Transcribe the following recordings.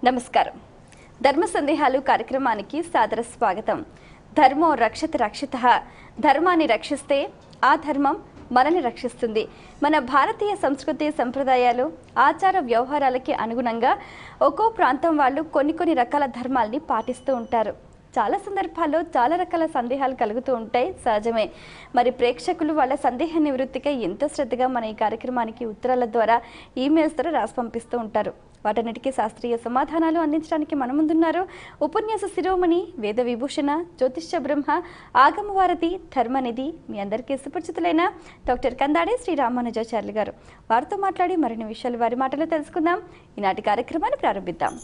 నమస్కారం. ధర్మ సందేహాలు కార్యక్రమానికి సాదర స్వాగతం. ధర్మో రక్షత రక్షితః. ధర్మాన్ని రక్షిస్తే ఆ ధర్మం మనల్ని రక్షిస్తుంది. మన భారతీయ సంస్కృతి సంప్రదాయాలు ఆచార వ్యవహారాలకి అనుగుణంగా ఒక్కో ప్రాంతం వాళ్ళు కొన్ని రకాల ధర్మాల్ని పాటిస్తూ ఉంటారు. చాలా సందర్భాల్లో చాలా రకాల సందేహాలు కలుగుతూ ఉంటాయి, సహజమే. మరి ప్రేక్షకులు వాళ్ళ సందేహ నివృత్తికై ఎంతో శ్రద్ధగా మన ఈ కార్యక్రమానికి ఉత్తరాల ద్వారా, ఈమెయిల్స్ ద్వారా రాసి పంపిస్తూ ఉంటారు. వాటన్నిటికీ శాస్త్రీయ సమాధానాలు అందించడానికి మన ముందున్నారు ఉపన్యాస శిరోమణి, వేద విభూషణ, జ్యోతిష్య బ్రహ్మ, ఆగమవారధి, ధర్మనిధి, మీ అందరికీ సుపరిచితులైన డాక్టర్ కందాడే శ్రీ రామానుజాచార్యులు గారు. వారితో మాట్లాడి మరిన్ని విషయాలు వారి మాటలో తెలుసుకుందాం. ఈనాటి కార్యక్రమాన్ని ప్రారంభిద్దాం.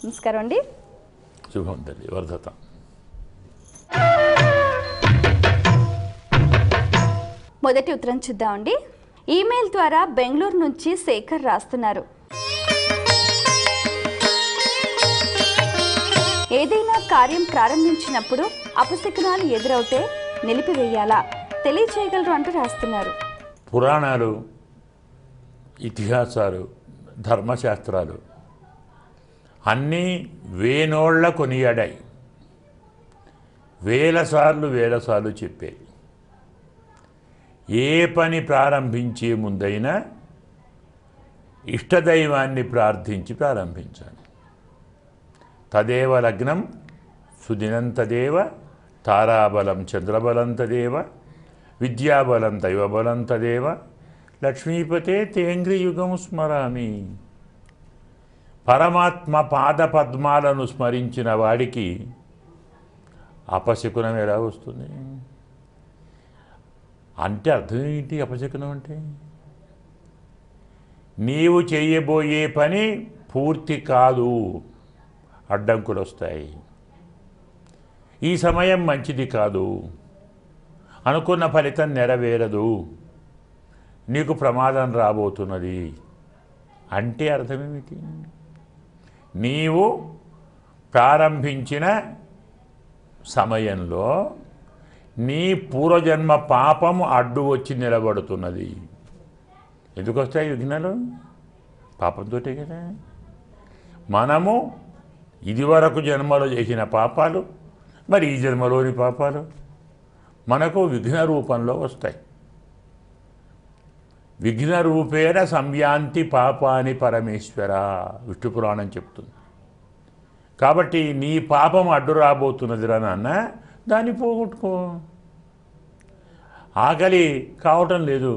నమస్కారం అండి. శుభం తల్లి, వర్ధత. మొదటి ఉత్తరం చూద్దామండి. ఈమెయిల్ ద్వారా బెంగళూరు నుంచి శేఖర్ రాస్తున్నారు. ఏదైనా కార్యం ప్రారంభించినప్పుడు అపశకునాలు ఎదురవుతే నిలిపివేయాలా, తెలియచేయగలరు అంటూ రాస్తున్నారు. పురాణాలు, ఇతిహాసాలు, ధర్మశాస్త్రాలు అన్నీ వేనోళ్ల కొనియాడాయి. వేల సార్లు చెప్పాయి. ఏ పని ప్రారంభించే ముందైనా ఇష్టదైవాన్ని ప్రార్థించి ప్రారంభించాలి. తదేవ లగ్నం సుదినం తదేవ, తారాబలం చంద్రబలం తదేవ, విద్యాబలం దైవబలం తదేవ, లక్ష్మీపతే తేంగ్రియుగం స్మరామి. పరమాత్మ పాద పద్మాలను స్మరించిన వాడికి అపశకునం ఎలా వస్తుంది అంటే అర్థం ఏంటి? అపశకునం అంటే నీవు చేయబోయే పని పూర్తి కాదు, అడ్డంకులు వస్తాయి, ఈ సమయం మంచిది కాదు, అనుకున్న ఫలితం నెరవేరదు, నీకు ప్రమాదం రాబోతున్నది అంటే అర్థమేమిటి? నీవు ప్రారంభించిన సమయంలో నీ పూర్వజన్మ పాపము అడ్డు వచ్చి నిలబడుతున్నది. ఎందుకు వస్తాయి విఘ్నాలు? పాపంతోటే కదా. మనము ఇదివరకు జన్మలో చేసిన పాపాలు, మరి ఈ జన్మలోని పాపాలు మనకు విఘ్న రూపంలో వస్తాయి. విఘ్న రూపేణ సంయాంతి పాపాని పరమేశ్వర, విష్ణు పురాణం చెప్తుంది. కాబట్టి నీ పాపం అడ్డు రాబోతున్నదిరా నాన్న, దాన్ని పోగొట్టుకో. ఆకలి కావటం లేదు,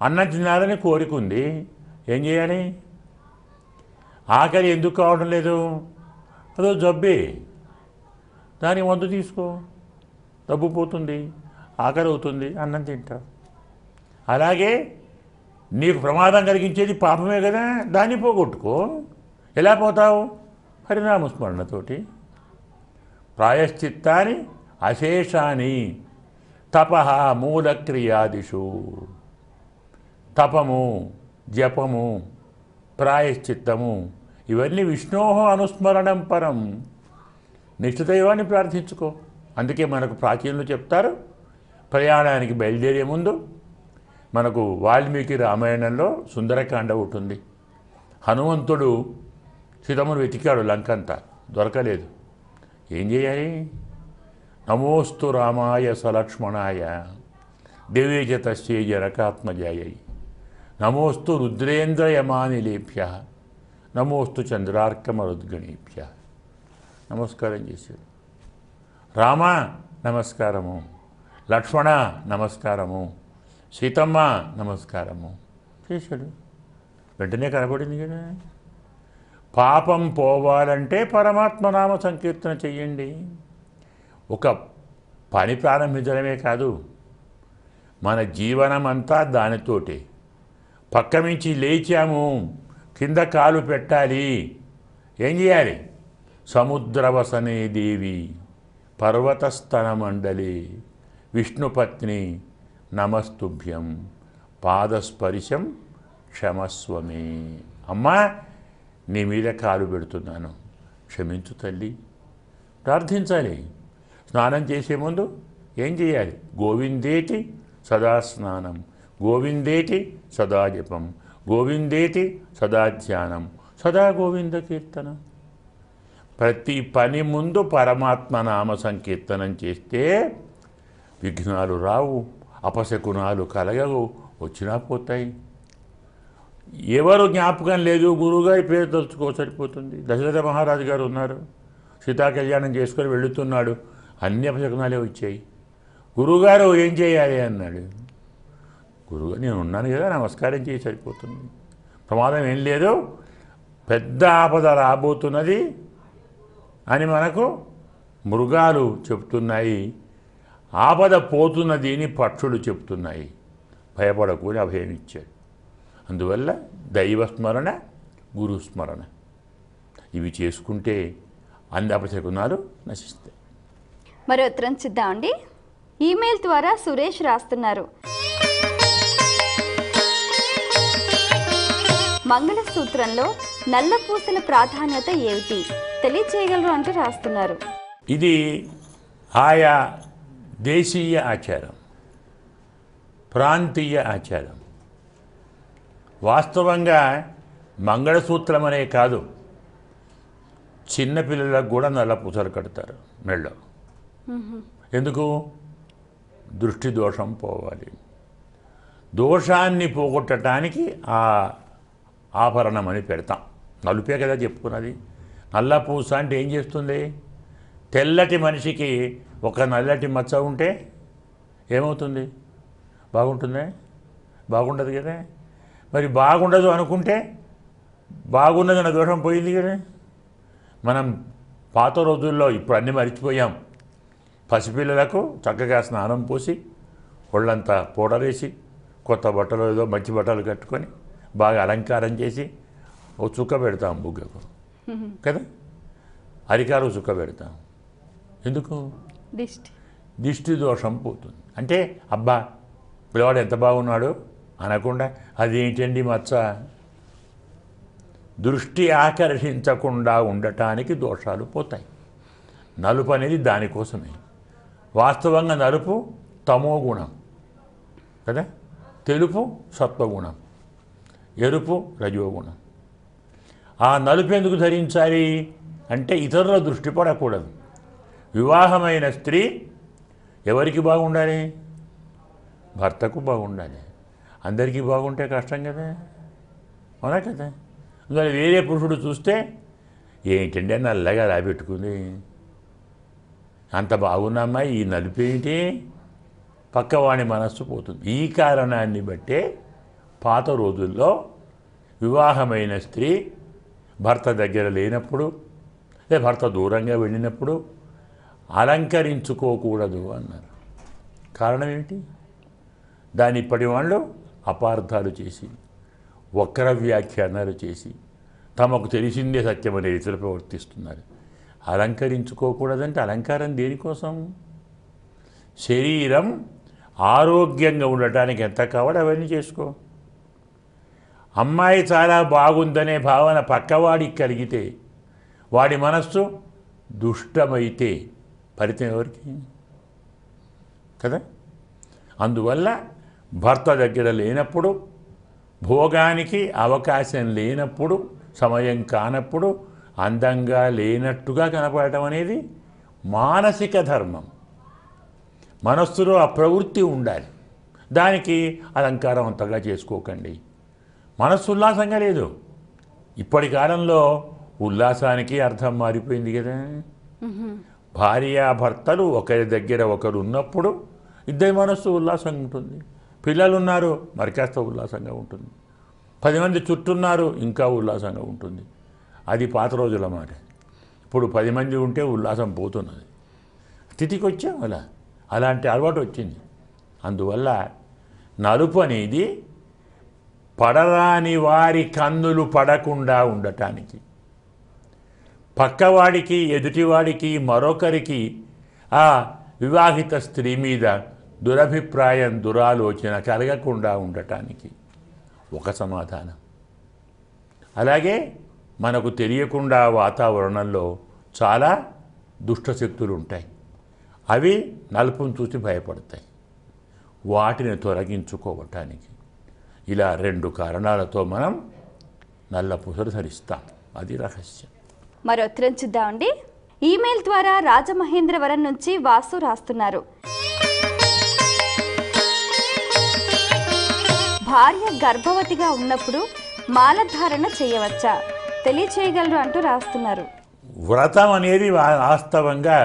అన్నం తినాలని కోరిక ఉంది, ఏం చేయాలి? ఆకలి ఎందుకు కావటం లేదు? అదో జబ్బే, దాని మందు తీసుకో, డబ్బు పోతుంది, ఆకలి అవుతుంది, అన్నం తింటా. అలాగే నీకు ప్రమాదం కలిగించేది పాపమే కదా, దాన్ని పోగొట్టుకో. ఎలా పోతావు? హరినామస్మరణతోటి. ప్రాయశ్చిత్తాని అశేషాని తపః మూలక్రియాదిషు. తపము, జపము, ప్రాయశ్చిత్తము ఇవన్నీ విష్ణోహ అనుస్మరణం పరం. నిష్ఠదైవాన్ని ప్రార్థించుకో. అందుకే మనకు ప్రాచీనులు చెప్తారు, ప్రయాణానికి బయలుదేరే ముందు మనకు వాల్మీకి రామాయణంలో సుందరకాండ ఉంటుంది. హనుమంతుడు సీతమ్మను వెతికాడు, లంకంతా దొరకలేదు. ఏం చేయాలి? నమోస్తు రామాయ సలక్ష్మణాయ దేవేజ తస్యై జనకాత్మజాయై, నమోస్తు రుద్రేంద్రయమానిలేభ్య, నమోస్తు చంద్రార్కమరుద్గణేభ్య. నమస్కారం చేశాడు. రామ నమస్కారము, లక్ష్మణ నమస్కారము, సీతమ్మ నమస్కారము చేశాడు. వెంటనే కనపడింది కదా. పాపం పోవాలంటే పరమాత్మ నామ సంకీర్తన చెయ్యండి. ఒక పని ప్రారంభించడమే కాదు, మన జీవనం అంతా దానితోటే. పక్క నుంచి లేచాము, కింద కాలు పెట్టాలి, ఏం చేయాలి? సముద్రవసనే దేవి పర్వతస్తన మండలి విష్ణుపత్ని నమస్తుభ్యం పాదస్పర్శం క్షమస్వమే. అమ్మా, నీ మీద కాలు పెడుతున్నాను, క్షమించు తల్లి. ప్రార్థించాలి. స్నానం చేసే ముందు ఏం చేయాలి? గోవిందేటి సదా స్నానం, గోవిందేటి సదా జపం, గోవిందేటి సదా ధ్యానం, సదా గోవింద కీర్తనం. ప్రతి పని ముందు పరమాత్మ నామ సంకీర్తనం చేస్తే విఘ్నాలు రావు, అపశకునాలు కలగవు, వచ్చినా పోతాయి. ఎవరు జ్ఞాపకం లేదు, గురువుగారి పేరు తలుచుకో సరిపోతుంది. దశరథ మహారాజు గారు ఉన్నారు, సీతా కళ్యాణం చేసుకొని వెళుతున్నాడు, అన్ని అపశకునాలే వచ్చాయి. గురువుగారు ఏం చేయాలి అన్నాడు. గురువుగారు నేను ఉన్నాను కదా, నమస్కారం చేసి సరిపోతుంది, ప్రమాదం ఏం లేదు, పెద్ద ఆపద రాబోతున్నది అని మనకు మృగాలు చెప్తున్నాయి, ఆపద పోతున్నది అని పక్షులు చెప్తున్నాయి. భయపడకు అని అభయం ఇచ్చాడు. అందువల్ల దైవస్మరణ, గురుస్మరణ ఇవి చేసుకుంటే అన్ని అపశకునాలు నశిస్తాయి. మరో ఉత్తరం చూద్దామండి. ఈమెయిల్ ద్వారా సురేష్ రాస్తున్నారు, మంగళసూత్రంలో నల్ల పూసల ప్రాధాన్యత ఏమిటి తెలియచేయగలరు అంటూ రాస్తున్నారు. ఇది ఆయా దేశీయ ఆచారం, ప్రాంతీయ ఆచారం. వాస్తవంగా మంగళసూత్రం అనే కాదు, చిన్నపిల్లలకు కూడా నల్ల పూసలు కడతారు మెళ్ళో. ఎందుకు? దృష్టి దోషం పోవాలి. దోషాన్ని పోగొట్టడానికి ఆ ఆభరణం అని పెడతాం. నలుపే కదా చెప్పుకున్నది. నల్ల పూస అంటే ఏం చేస్తుంది? తెల్లటి మనిషికి ఒక నల్లటి మచ్చ ఉంటే ఏమవుతుంది? బాగుంటుందా? బాగుండదు కదా. మరి బాగుండదు అనుకుంటే బాగున్నదన్న దోషం పోయింది కదా. మనం పాత రోజుల్లో, ఇప్పుడు అన్నీ మర్చిపోయాం, పసిపిల్లలకు చక్కగా స్నానం పోసి ఒళ్ళంతా పౌడరేసి కొత్త బట్టలు ఏదో మంచి బట్టలు కట్టుకొని బాగా అలంకారం చేసి ఓ చుక్క పెడతాం బుగ్గకు కదా, అరికారు చుక్క పెడతాం. ఎందుకు? దిష్టి దోషం పోతుంది. అంటే అబ్బా పిల్లవాడు ఎంత బాగున్నాడు అనకుండా అదేంటండి మచ్చ. దృష్టి ఆకర్షించకుండా ఉండటానికి దోషాలు పోతాయి. నలుపు అనేది దానికోసమే. వాస్తవంగా నలుపు తమో గుణం కదా, తెలుపు సత్వగుణం, ఎరుపు రజోగుణం. ఆ నలుపు ఎందుకు ధరించాలి అంటే ఇతరుల దృష్టి పడకూడదు. వివాహమైన స్త్రీ ఎవరికి బాగుండాలి? భర్తకు బాగుండాలి. అందరికీ బాగుంటే కష్టం కదా, అవునా కదా. అందువల్ల వేరే పురుషుడు చూస్తే ఏంటంటే నల్లగా రాబెట్టుకుంది, అంత బాగున్నామా, ఈ నలుపేంటి, పక్కవాడి మనస్సు పోతుంది. ఈ కారణాన్ని బట్టే పాత రోజుల్లో వివాహమైన స్త్రీ భర్త దగ్గర లేనప్పుడు, లేదా భర్త దూరంగా వెళ్ళినప్పుడు అలంకరించుకోకూడదు అన్నారు. కారణం ఏమిటి? దాని ఇప్పటి వాళ్ళు అపార్థాలు చేసి, వక్ర వ్యాఖ్యానాలు చేసి, తమకు తెలిసిందే సత్యమనే రీతిలో ప్రవర్తిస్తున్నారు. అలంకరించుకోకూడదంటే అలంకారం దేనికోసం? శరీరం ఆరోగ్యంగా ఉండటానికి ఎంత కావాలో అవన్నీ చేసుకో. అమ్మాయి చాలా బాగుందనే భావన పక్కవాడికి కలిగితే, వాడి మనస్సు దుష్టమైతే ఫలితం ఎవరికి కదా. అందువల్ల భర్త దగ్గర లేనప్పుడు, భోగానికి అవకాశం లేనప్పుడు, సమయం కానప్పుడు అందంగా లేనట్టుగా కనపడటం అనేది మానసిక ధర్మం. మనస్సులో ఆ ప్రవృత్తి ఉండాలి. దానికి అలంకారం అంతగా చేసుకోకండి. మనస్సు ఉల్లాసంగా లేదు. ఇప్పటి కాలంలో ఉల్లాసానికి అర్థం మారిపోయింది కదా. భార్యాభర్తలు ఒకరి దగ్గర ఒకరు ఉన్నప్పుడు ఇద్దరి మనస్సు ఉల్లాసంగా ఉంటుంది. పిల్లలు ఉన్నారు, మరి కాస్త ఉల్లాసంగా ఉంటుంది. 10 మంది చుట్టూన్నారు, ఇంకా ఉల్లాసంగా ఉంటుంది. అది పాత రోజుల మాట. ఇప్పుడు 10 మంది ఉంటే ఉల్లాసం పోతున్నది. స్థితికి వచ్చాం అలా, అలాంటి అలవాటు వచ్చింది. అందువల్ల నలుపు అనేది పడరాని వారి కన్నులు పడకుండా ఉండటానికి, పక్కవాడికి, ఎదుటివాడికి, మరొకరికి ఆ వివాహిత స్త్రీ మీద దురభిప్రాయం, దురాలోచన కలగకుండా ఉండటానికి ఒక సమాధానం. అలాగే మనకు తెలియకుండా వాతావరణంలో చాలా దుష్టశక్తులు ఉంటాయి. అవి నలుపును చూసి భయపడతాయి. వాటిని తొలగించుకోవటానికి ఇలా 2 కారణాలతో మనం నల్ల పూసలు ధరిస్తాం. అది రహస్యం. మరో ఉత్తరం చూద్దామండి. ఈమెయిల్ ద్వారా రాజమహేంద్రవరం నుంచి వాసు రాస్తున్నారు. భార్య గర్భవతిగా ఉన్నప్పుడు మాలధారణ చేయవచ్చా, తెలియచేయగలరు అంటూ రాస్తున్నారు. వ్రతం అనేది వాస్తవంగా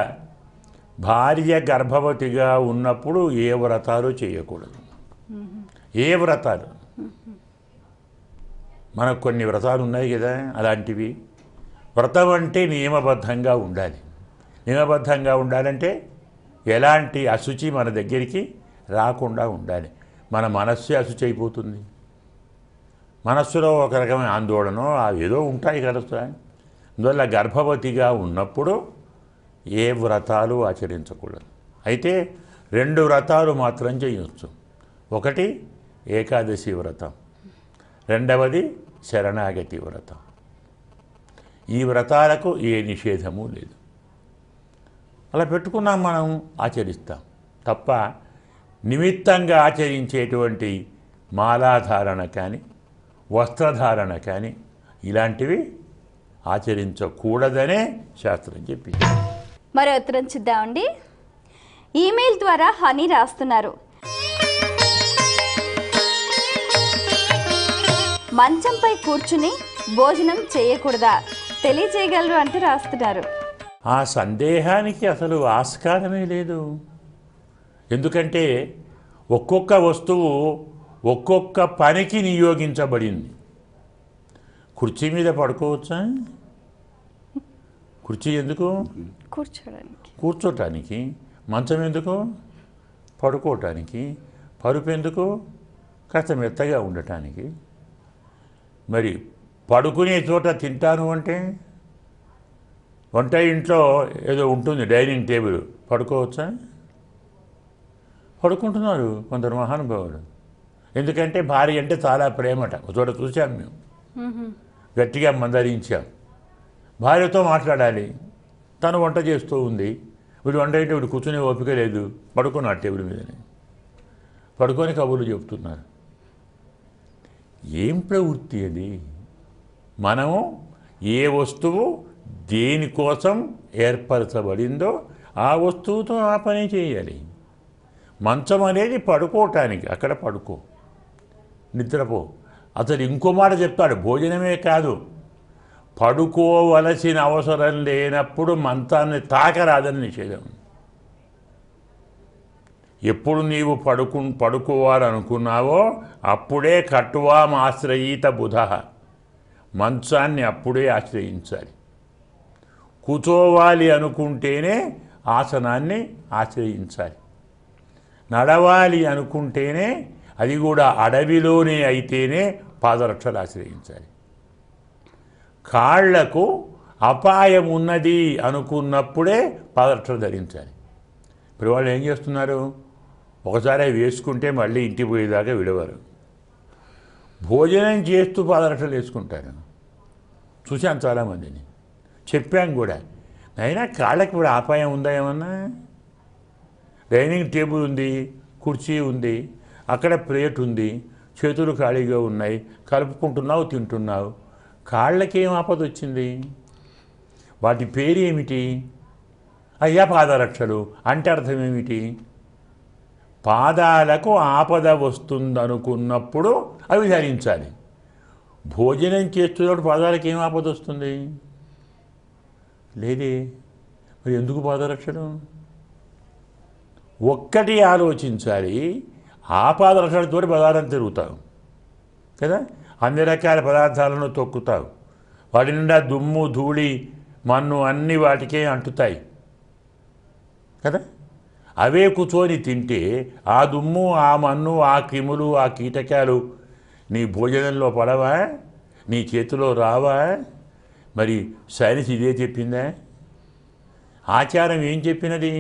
భార్య గర్భవతిగా ఉన్నప్పుడు ఏ వ్రతాలు చేయకూడదు. ఏ వ్రతాలు, మనకు కొన్ని వ్రతాలు ఉన్నాయి కదా, అలాంటివి. వ్రతం అంటే నియమబద్ధంగా ఉండాలి. నియమబద్ధంగా ఉండాలంటే ఎలాంటి అశుచి మన దగ్గరికి రాకుండా ఉండాలి. మన మనస్సు అశుచి అయిపోతుంది. మనస్సులో ఒక రకమైన ఆందోళన ఏదో ఉంటాయి కదా. అందువల్ల గర్భవతిగా ఉన్నప్పుడు ఏ వ్రతాలు ఆచరించకూడదు. అయితే 2 వ్రతాలు మాత్రం చేయవచ్చు. ఒకటి ఏకాదశి వ్రతం, రెండవది శరణాగతి వ్రతం. ఈ వ్రతాలకు ఏ నిషేధము లేదు. అలా పెట్టుకున్నాం, మనం ఆచరిస్తాం తప్ప నిమిత్తంగా ఆచరించేటువంటి మాలాధారణ కానీ వస్త్రధారణ కానీ ఇలాంటివి ఆచరించకూడదనే శాస్త్రం చెప్పింది. మరో ఉత్తరం చూద్దామండి. ఈమెయిల్ ద్వారా హనీ రాస్తున్నారు. మంచంపై కూర్చుని భోజనం చేయకూడదా, తెలియచేయగలరు అంటూ రాస్తున్నారు. ఆ సందేహానికి అసలు ఆస్కారమే లేదు. ఎందుకంటే ఒక్కొక్క వస్తువు ఒక్కొక్క పనికి నియోగించబడింది. కుర్చీ మీద పడుకోవచ్చా? కుర్చీ ఎందుకు? కూర్చోటానికి. మంచం ఎందుకు? పడుకోవటానికి. పరుపు ఎందుకు? కాస్త మెత్తగా ఉండటానికి. మరి పడుకునే చోట తింటాను అంటే వంట ఇంట్లో ఏదో ఉంటుంది, డైనింగ్ టేబుల్, పడుకోవచ్చా? పడుకుంటున్నారు కొందరు మహానుభావులు. ఎందుకంటే భార్య అంటే చాలా ప్రేమట. ఒక చోట చూసాం మేము, గట్టిగా మందరించాం. భార్యతో మాట్లాడాలి, తను వంట చేస్తూ ఉంది. వీడు వంట అంటే వీడు కూర్చునే ఓపిక లేదు, పడుకున్నాడు టేబుల్ మీదనే. పడుకొని కబుర్లు చెప్తున్నారు. ఏం ప్రవృత్తి అది? మనము ఏ వస్తువు దేనికోసం ఏర్పరచబడిందో ఆ వస్తువుతో ఆ పని చేయాలి. మంచం అనేది పడుకోవటానికి, అక్కడ పడుకో, నిద్రపో. అతడు ఇంకో మాట చెప్తాడు, భోజనమే కాదు, పడుకోవలసిన అవసరం లేనప్పుడు మంచాన్ని తాకరాదని నిషేధం. ఎప్పుడు నీవు పడుకోవాలనుకున్నావో అప్పుడే కట్టువాం ఆశ్రయీత బుధ, మంచాన్ని అప్పుడే ఆశ్రయించాలి. కూర్చోవాలి అనుకుంటేనే ఆసనాన్ని ఆశ్రయించాలి. నడవాలి అనుకుంటేనే, అది కూడా అడవిలోనే అయితేనే పాదరక్షలు ఆశ్రయించాలి. కాళ్లకు అపాయం ఉన్నది అనుకున్నప్పుడే పాదరక్షలు ధరించాలి. ఇప్పుడు వాళ్ళు ఏం చేస్తున్నారు, ఒకసారి వేసుకుంటే మళ్ళీ ఇంటికి పోయేదాకా విడవరు. భోజనం చేస్తూ పాదరక్షలు వేసుకుంటారు. చూశాను చాలామందిని, చెప్పాం కూడా. అయినా కాళ్ళకి ఇప్పుడు అపాయం ఉందా ఏమన్నా? డైనింగ్ టేబుల్ ఉంది, కుర్చీ ఉంది, అక్కడ ప్లేట్ ఉంది, చేతులు ఖాళీగా ఉన్నాయి, కలుపుకుంటున్నావు, తింటున్నావు. కాళ్ళకి ఏం ఆపద వచ్చింది? వాటి పేరు ఏమిటి? అయ్యా పాదరక్షలు అంటే అర్థం ఏమిటి? పాదాలకు ఆపద వస్తుందనుకున్నప్పుడు అవి ధరించాలి. భోజనం చేస్తున్నప్పుడు పాదాలకు ఏం ఆపద వస్తుంది? లేదే. మరి ఎందుకు పాదరక్షలు? ఒక్కటి ఆలోచించాలి, ఆ పాదరక్షలతో పదార్థం తిరుగుతావు కదా, అన్ని రకాల పదార్థాలను తొక్కుతావు, వాటి నిండా దుమ్ము ధూళి మన్ను అన్నీ వాటికే అంటుతాయి కదా. అవే కూర్చొని తింటే ఆ దుమ్ము, ఆ మన్ను, ఆ క్రిములు, ఆ కీటకాలు నీ భోజనంలో పడవా? నీ చేతిలో రావా? మరి సైన్స్ ఇదే చెప్పిందా? ఆచారం ఏం చెప్పినది?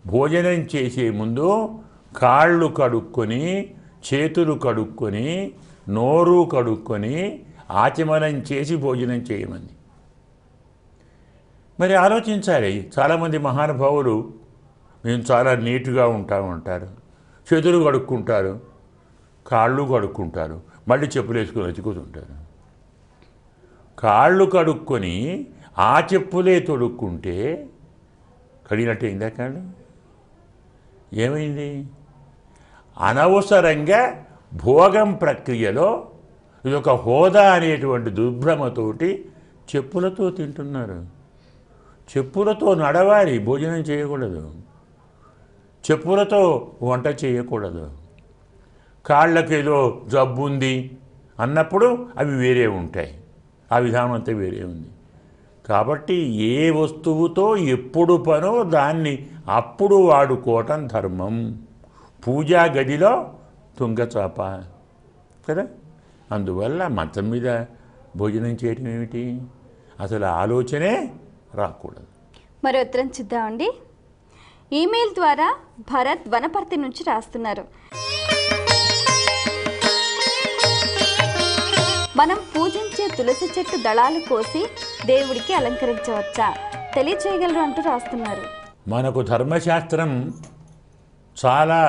భోజనం చేసే ముందు కాళ్ళు కడుక్కొని, చేతులు కడుక్కొని, నోరు కడుక్కొని ఆచమనం చేసి భోజనం చేయమంది. మరి ఆలోచించాలి. చాలామంది మహానుభావులు మేము చాలా నీట్గా ఉంటామంటారు, చేతులు కడుక్కుంటారు, కాళ్ళు కడుక్కుంటారు, మళ్ళీ చెప్పులు వేసుకొని వచ్చి కూర్చుంటారు. కాళ్ళు కడుక్కొని ఆ చెప్పులే తొడుక్కుంటే కడిగినట్టు అయిందా కాదు? ఏమైంది? అనవసరంగా భోగం ప్రక్రియలో ఇదొక హోదా అనేటువంటి దుర్భ్రమతోటి చెప్పులతో తింటున్నారు. చెప్పులతో నడవాలి, భోజనం చేయకూడదు. చెప్పులతో వంట చేయకూడదు. కాళ్ళకేదో జబ్బు ఉంది అన్నప్పుడు అవి వేరే ఉంటాయి. ఆ విధానం అంతా వేరే ఉంది. కాబట్టి ఏ వస్తువుతో ఎప్పుడు పనో దాన్ని అప్పుడు వాడుకోవటం ధర్మం. పూజా గదిలో తుంగచాప కదా. అందువల్ల మంచం మీద భోజనం చేయటం ఏమిటి? అసలు ఆలోచనే రాకూడదు. మరి ఉత్తరం చూద్దామండి. ఈమెయిల్ ద్వారా భరత్ వనపర్తి నుంచి రాస్తున్నారు. మనం పూజించే తులసి చెట్టు దళాలు కోసి దేవుడికి అలంకరించవచ్చా? తెలియచేయగలరు అంటూ రాస్తున్నారు. మనకు ధర్మశాస్త్రం చాలా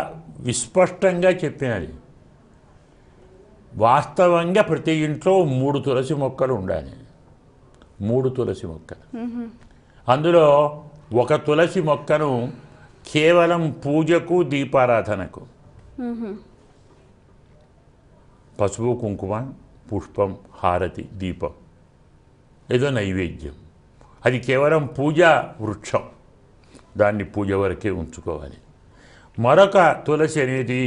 విస్పష్టంగా చెప్పినది. వాస్తవంగా ప్రతి ఇంట్లో 3 తులసి మొక్కలు ఉండాలి. 3 తులసి మొక్కలు. అందులో ఒక తులసి మొక్కను కేవలం పూజకు దీపారాధనకు, పసుపు కుంకుమ పుష్పం హారతి దీపం ఏదో నైవేద్యం, అది కేవలం పూజా వృక్షం, దాన్ని పూజ వరకే ఉంచుకోవాలి. మరొక తులసి అనేది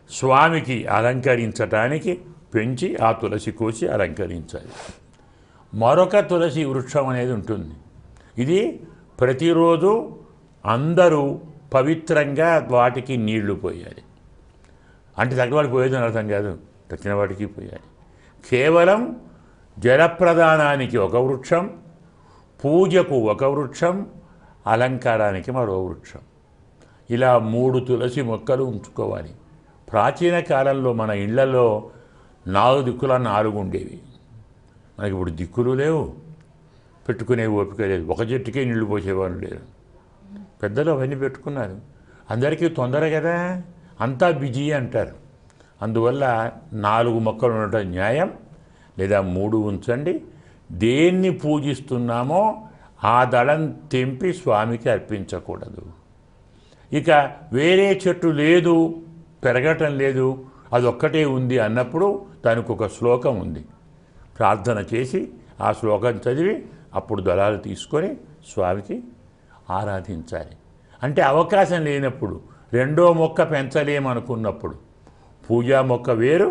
స్వామికి అలంకరించటానికి పెంచి ఆ తులసి కోసి అలంకరించాలి. మరొక తులసి వృక్షం అనేది ఉంటుంది. ఇది ప్రతిరోజు అందరూ పవిత్రంగా వాటికి నీళ్లు పోయాలి. అంటే తగ్గవాడికి పోయేదని అర్థం కాదు, తక్కిన వాటికి పోయాలి. కేవలం జలప్రదానానికి ఒక వృక్షం, పూజకు ఒక వృక్షం, అలంకారానికి మరో వృక్షం, ఇలా 3 తులసి మొక్కలు ఉంచుకోవాలి. ప్రాచీన కాలంలో మన ఇళ్లలో 4 దిక్కుల 4 ఉండేవి. మనకి ఇప్పుడు దిక్కులు లేవు, పెట్టుకునే ఓపిక లేదు. ఒక చెట్టుకే నీళ్లు పోసేవాళ్ళు లేరు. పెద్దలు అవన్నీ పెట్టుకున్నారు. అందరికీ తొందర కదా, అంతా బిజీ అంటారు. అందువల్ల 4 మొక్కలు ఉండటం న్యాయం, లేదా 3 ఉంచండి. దేన్ని పూజిస్తున్నామో ఆ దళం తెంపి స్వామికి అర్పించకూడదు. ఇక వేరే చెట్టు లేదు, పెరగటం లేదు, అదొక్కటే ఉంది అన్నప్పుడు దానికి ఒక శ్లోకం ఉంది. ప్రార్థన చేసి ఆ శ్లోకం చదివి అప్పుడు దళాలు తీసుకొని స్వామికి ఆరాధించాలి. అంటే అవకాశం లేనప్పుడు, రెండో మొక్క పెంచలేమనుకున్నప్పుడు పూజా మొక్క వేరు,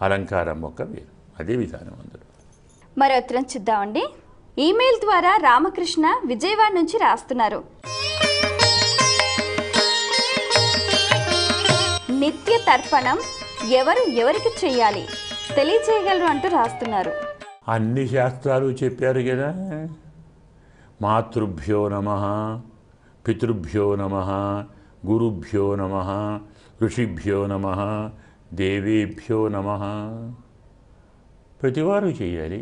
అలంకారం మొక్క వేరు. అదే విధానం అందరూ. మరి ఉత్తరం చూద్దామండి. ఈమెయిల్ ద్వారా రామకృష్ణ విజయవాడ నుంచి రాస్తున్నారు. నిత్య తర్పణం ఎవరికి చెయ్యాలి? తెలియచేయగలరు అంటూ రాస్తున్నారు. అన్ని శాస్త్రాలు చెప్పారు కదా. మాతృభ్యో నమః, పితృభ్యో నమః, గురుభ్యో నమః, ఋషిభ్యో నమః, దేవేభ్యో నమః. ప్రతివారు చేయాలి.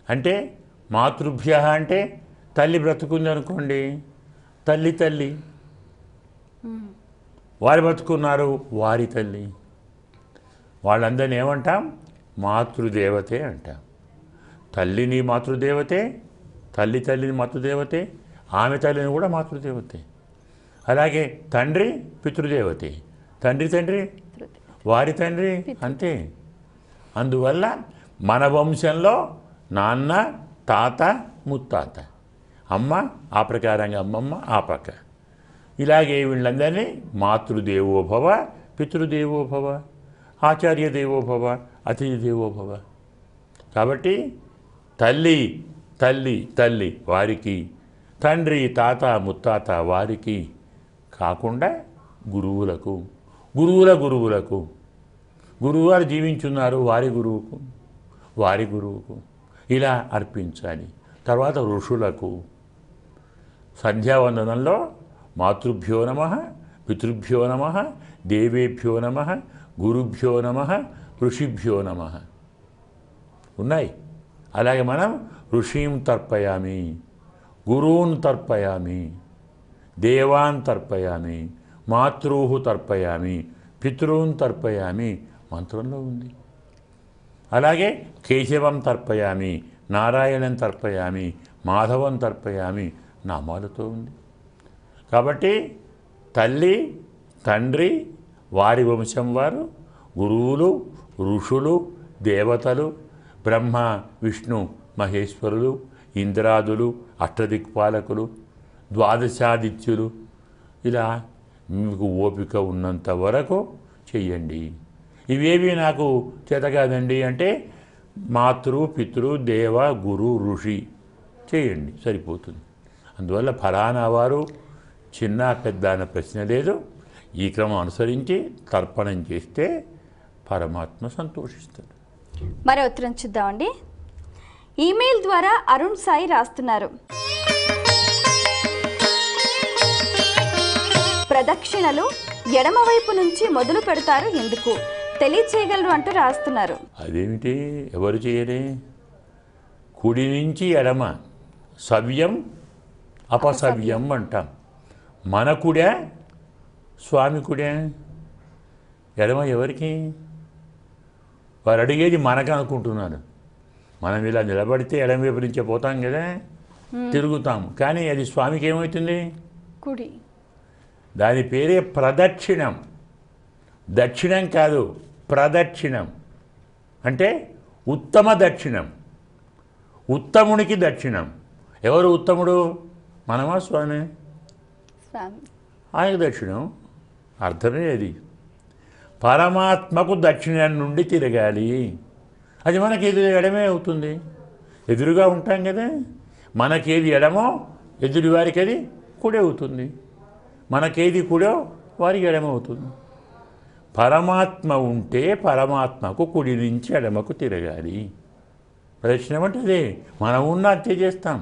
అంటే మాతృభ్య అంటే తల్లి బ్రతుకుంది అనుకోండి, తల్లి వారు బ్రతుకున్నారు, వారి తల్లి. వాళ్ళందరినీ ఏమంటాం? మాతృదేవతే అంటాం. తల్లిని మాతృదేవతే, తల్లిని మాతృదేవతే, ఆమె తల్లిని కూడా మాతృదేవతే. అలాగే తండ్రి పితృదేవతే, తండ్రి వారి తండ్రి అంతే. అందువల్ల మన వంశంలో నాన్న, తాత, ముత్తాత, అమ్మ ఆ ప్రకారంగా అమ్మమ్మ ఆ పక్క, ఇలాగే వీళ్ళందరినీ మాతృదేవోభవ, పితృదేవోభవ, ఆచార్య దేవోభవ, అతిథి దేవోభవ. కాబట్టి తల్లి వారికి, తండ్రి తాత ముత్తాత వారికి కాకుండా గురువులకు, గురువుగారు జీవించున్నారు, వారి గురువుకు ఇలా అర్పించాలి. తర్వాత ఋషులకు సంధ్యావందనంలో మాతృభ్యో నమః, పితృభ్యో నమః, దేవేభ్యో నమః, గురుభ్యో నమః, ఋషిభ్యో నమః ఉన్నాయి. అలాగే మనం ఋషిం తర్పయామి, గురూన్ తర్పయామి, దేవాన్ తర్పయామి, మాతృః తర్పయామి, పితృన్ తర్పయామి మంత్రంలో ఉంది. అలాగే కేశవం తర్పయామి, నారాయణం తర్పయామి, మాధవం తర్పయామి నామాలతో ఉంది. కాబట్టి తల్లి, తండ్రి, వారి వంశం వారు, గురువులు, ఋషులు, దేవతలు, బ్రహ్మ, విష్ణు, మహేశ్వరులు, ఇంద్రాదులు, అష్టదిక్పాలకులు, ద్వాదశాదిత్యులు, ఇలా మీకు ఓపిక ఉన్నంత వరకు చెయ్యండి. ఇవేవి నాకు చేత కాదండి అంటే మాతృ, పితృ, దేవ, గురు, ఋషి చేయండి, సరిపోతుంది. అందువల్ల ఫలానా వారు చిన్న పెద్ద అన్న ప్రశ్న లేదు. ఈ క్రమం అనుసరించి తర్పణం చేస్తే పరమాత్మ సంతోషిస్తాడు. మరో ఉత్తరం చూద్దామండి. ఈమెయిల్ ద్వారా అరుణ్ సాయి రాస్తున్నారు, ప్రదక్షిణలు ఎడమవైపు నుంచి మొదలు పెడతారు ఎందుకు తెలియచేయగలరు అంటూ రాస్తున్నారు. అదేమిటి, ఎవరు చేయలే? కుడి నుంచి ఎడమ, సవ్యం అపసవ్యం అంటాం. మన కుడే, స్వామి కుడే, ఎడమ ఎవరికి? వారు అడిగేది మనకు అనుకుంటున్నారు. మనం ఇలా నిలబడితే ఎడమ వైపు నుంచే పోతాం కదా, తిరుగుతాము. కానీ అది స్వామికి ఏమవుతుంది? కుడి. దాని పేరే ప్రదక్షిణం. దక్షిణం కాదు, ప్రదక్షిణం అంటే ఉత్తమ దక్షిణం, ఉత్తమునికి దక్షిణం. ఎవరు ఉత్తముడు? మనమా స్వామి? ఆయనకు దక్షిణం. అర్థమే అది. పరమాత్మకు దక్షిణం నుండి తిరగాలి. అది మనకి ఎడమే అవుతుంది. ఎదురుగా ఉంటాం కదా, మనకేది ఎడమో ఎదురు వారికి అది కుడి అవుతుంది. మనకేది కుడో వారికి ఎడమవుతుంది. పరమాత్మ ఉంటే పరమాత్మకు కుడి నుంచి ఎడమకు తిరగాలి. ప్రదక్షిణం అంటే అదే. మనం ఉన్న అంతే చేస్తాం.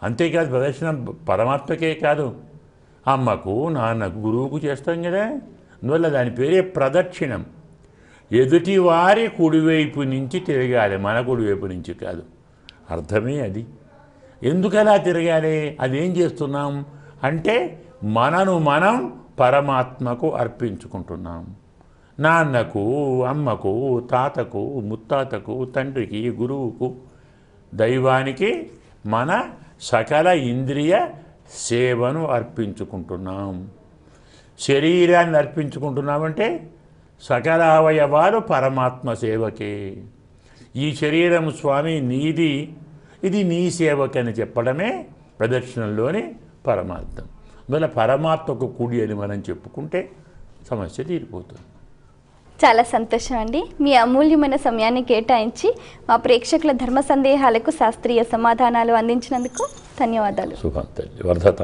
అంతేకాదు, ప్రదక్షిణం పరమాత్మకే కాదు, అమ్మకు, నాన్నకు, గురువుకు చేస్తాం కదా. అందువల్ల దాని పేరే ప్రదక్షిణం. ఎదుటి వారి కుడివైపు నుంచి తిరగాలి, మన కుడివైపు నుంచి కాదు. అర్థమే అది. ఎందుకలా తిరగాలి? అదేం చేస్తున్నాం అంటే మనను మనం పరమాత్మకు అర్పించుకుంటున్నాం. నాన్నకు, అమ్మకు, తాతకు, ముత్తాతకు, తండ్రికి, గురువుకు, దైవానికి మన సకల ఇంద్రియ సేవను అర్పించుకుంటున్నాం. శరీరాన్ని అర్పించుకుంటున్నామంటే సకల అవయవాలు పరమాత్మ సేవకే. ఈ శరీరం స్వామి నీది, ఇది నీ సేవకని చెప్పడమే ప్రదక్షిణంలోని పరమార్థం. అందువల్ల పరమాత్మకు కుడి అని మనం చెప్పుకుంటే సమస్య తీరిపోతుంది. చాలా సంతోషం అండి. మీ అమూల్యమైన సమయాన్ని కేటాయించి మా ప్రేక్షకుల ధర్మ సందేహాలకు శాస్త్రీయ సమాధానాలు అందించినందుకు ధన్యవాదాలు. శుభంతల్లి వర్ధత.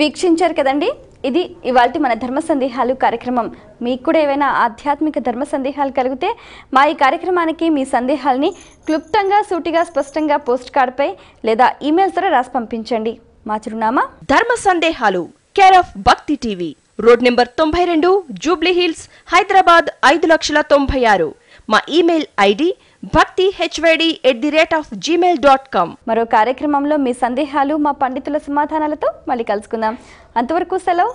వీక్షించారు కదండి, ఇది ఇవాల్టి మన ధర్మ సందేహాలు కార్యక్రమం. మీకు కూడా ఏవైనా ఆధ్యాత్మిక ధర్మ సందేహాలు కలిగితే మా ఈ కార్యక్రమానికి మీ సందేహాలని క్లుప్తంగా, సూటిగా, స్పష్టంగా పోస్ట్ కార్డుపై లేదా ఈమెయిల్స్ ద్వారా రాసి పంపించండి. మా చిరునామా ధర్మ సందేహాలు, కేర్ ఆఫ్ భక్తి TV, road number 92, Jubilee hills, Hyderabad 5,96,000. మా ఈమెయిల్ ఐడి bhakti@gmail.com. మరో కార్యక్రమంలో మీ సందేహాలు మా పండితుల సమాధానాలతో మళ్ళీ కలుసుకుందాం. అంతవరకు సెలవు.